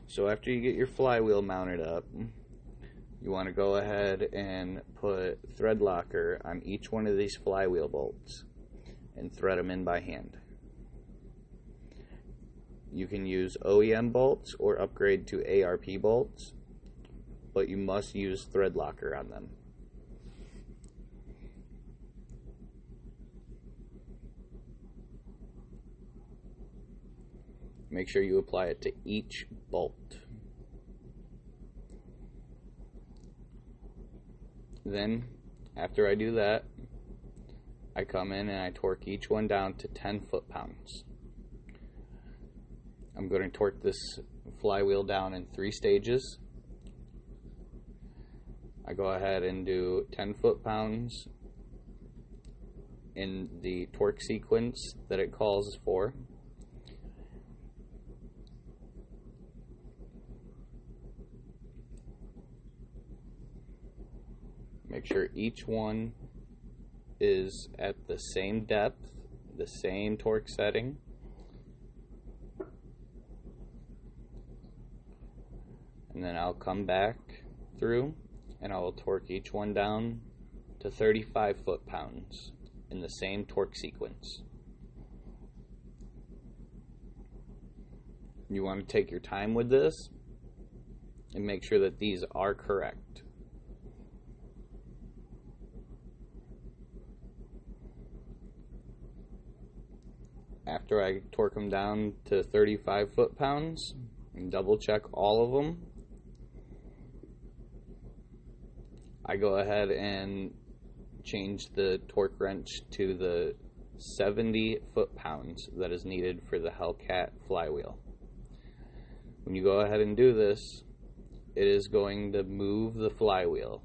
So after you get your flywheel mounted up, you want to go ahead and put thread locker on each one of these flywheel bolts and thread them in by hand. You can use OEM bolts or upgrade to ARP bolts, but you must use thread locker on them. Make sure you apply it to each bolt. Then, after I do that, I come in and I torque each one down to 10 foot-pounds. I'm going to torque this flywheel down in 3 stages. I go ahead and do 10 foot-pounds in the torque sequence that it calls for. Make sure each one is at the same depth, the same torque setting. And then I'll come back through and I will torque each one down to 35 foot-pounds in the same torque sequence. You want to take your time with this and make sure that these are correct. After I torque them down to 35 foot-pounds and double check all of them, I go ahead and change the torque wrench to the 70 foot-pounds that is needed for the Hellcat flywheel. When you go ahead and do this, it is going to move the flywheel.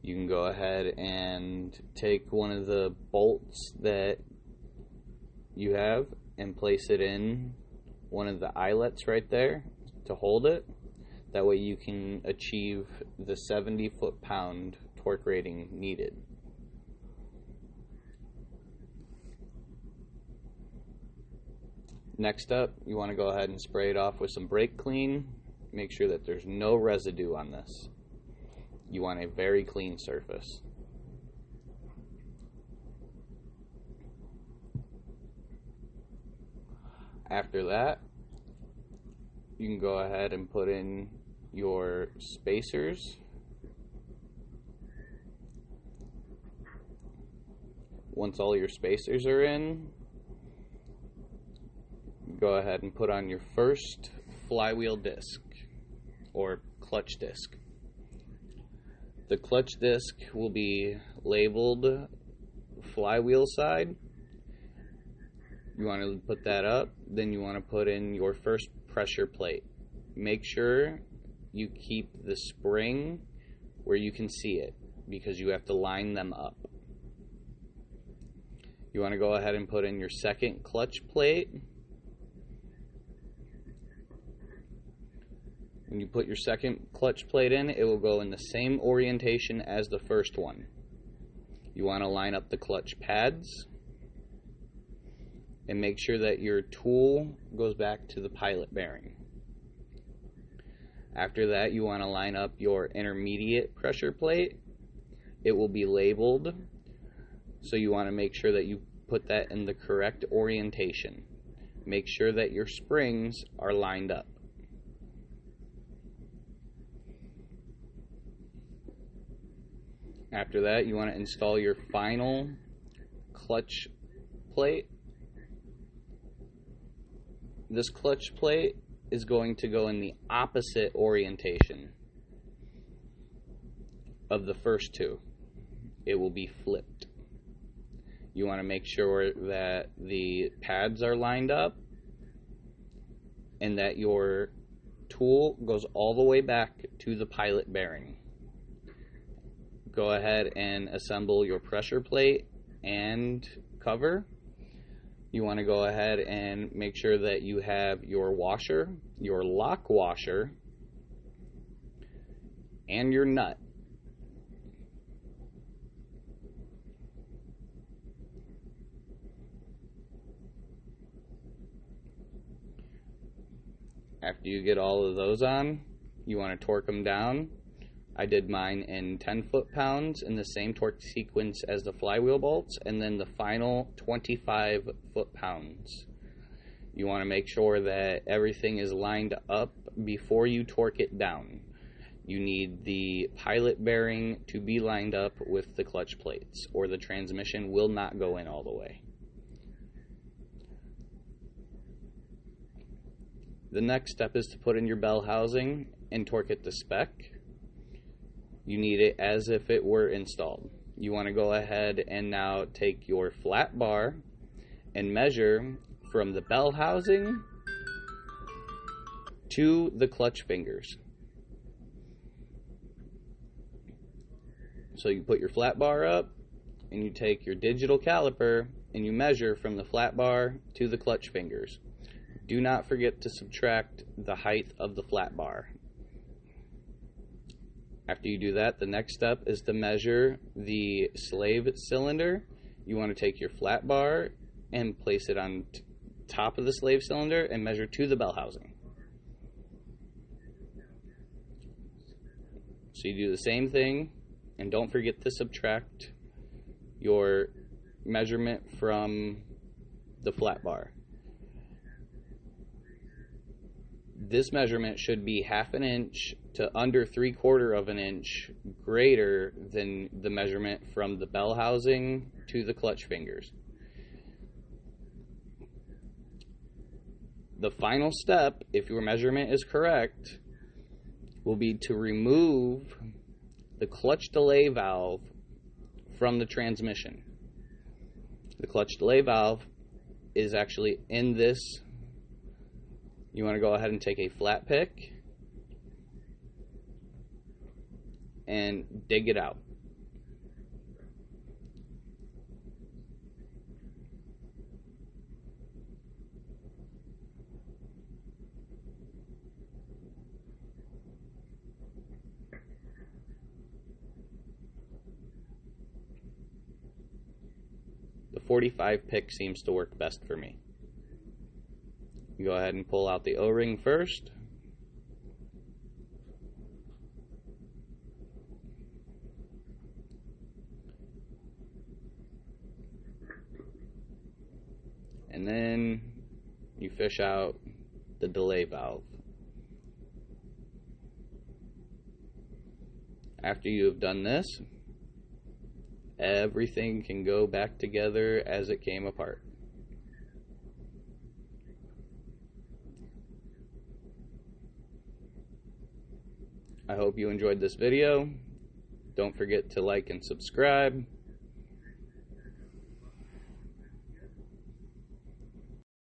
You can go ahead and take one of the bolts that you have and place it in one of the eyelets right there to hold it. That way you can achieve the 70 foot-pound torque rating needed. Next up, you want to go ahead and spray it off with some brake clean. Make sure that there's no residue on this. You want a very clean surface. After that, you can go ahead and put in your spacers. Once all your spacers are in, go ahead and put on your first flywheel disc or clutch disc. The clutch disc will be labeled flywheel side. You want to put that up, then you want to put in your first pressure plate. Make sure you keep the spring where you can see it, because you have to line them up. You want to go ahead and put in your second clutch plate. When you put your second clutch plate in, it will go in the same orientation as the first one. You want to line up the clutch pads and make sure that your tool goes back to the pilot bearing. After that, you want to line up your intermediate pressure plate. It will be labeled, so you want to make sure that you put that in the correct orientation. Make sure that your springs are lined up. After that, you want to install your final clutch plate. This clutch plate is going to go in the opposite orientation of the first two. It will be flipped. You want to make sure that the pads are lined up and that your tool goes all the way back to the pilot bearing. Go ahead and assemble your pressure plate and cover. You want to go ahead and make sure that you have your washer, your lock washer, and your nut. After you get all of those on, you want to torque them down. I did mine in 10 foot-pounds in the same torque sequence as the flywheel bolts, and then the final 25 foot-pounds. You want to make sure that everything is lined up before you torque it down. You need the pilot bearing to be lined up with the clutch plates, or the transmission will not go in all the way. The next step is to put in your bell housing and torque it to spec. You need it as if it were installed. You want to go ahead and now take your flat bar and measure from the bell housing to the clutch fingers. So you put your flat bar up and you take your digital caliper and you measure from the flat bar to the clutch fingers. Do not forget to subtract the height of the flat bar. After you do that, the next step is to measure the slave cylinder. You want to take your flat bar and place it on top of the slave cylinder and measure to the bell housing. So you do the same thing, and don't forget to subtract your measurement from the flat bar. This measurement should be 1/2 inch to under 3/4 inch greater than the measurement from the bell housing to the clutch fingers. The final step, if your measurement is correct, will be to remove the clutch delay valve from the transmission. The clutch delay valve is actually in this. You want to go ahead and take a flat pick and dig it out. The 45 pick seems to work best for me. Go ahead and pull out the O-ring first. And then you fish out the delay valve. After you have done this, everything can go back together as it came apart. I hope you enjoyed this video. Don't forget to like and subscribe.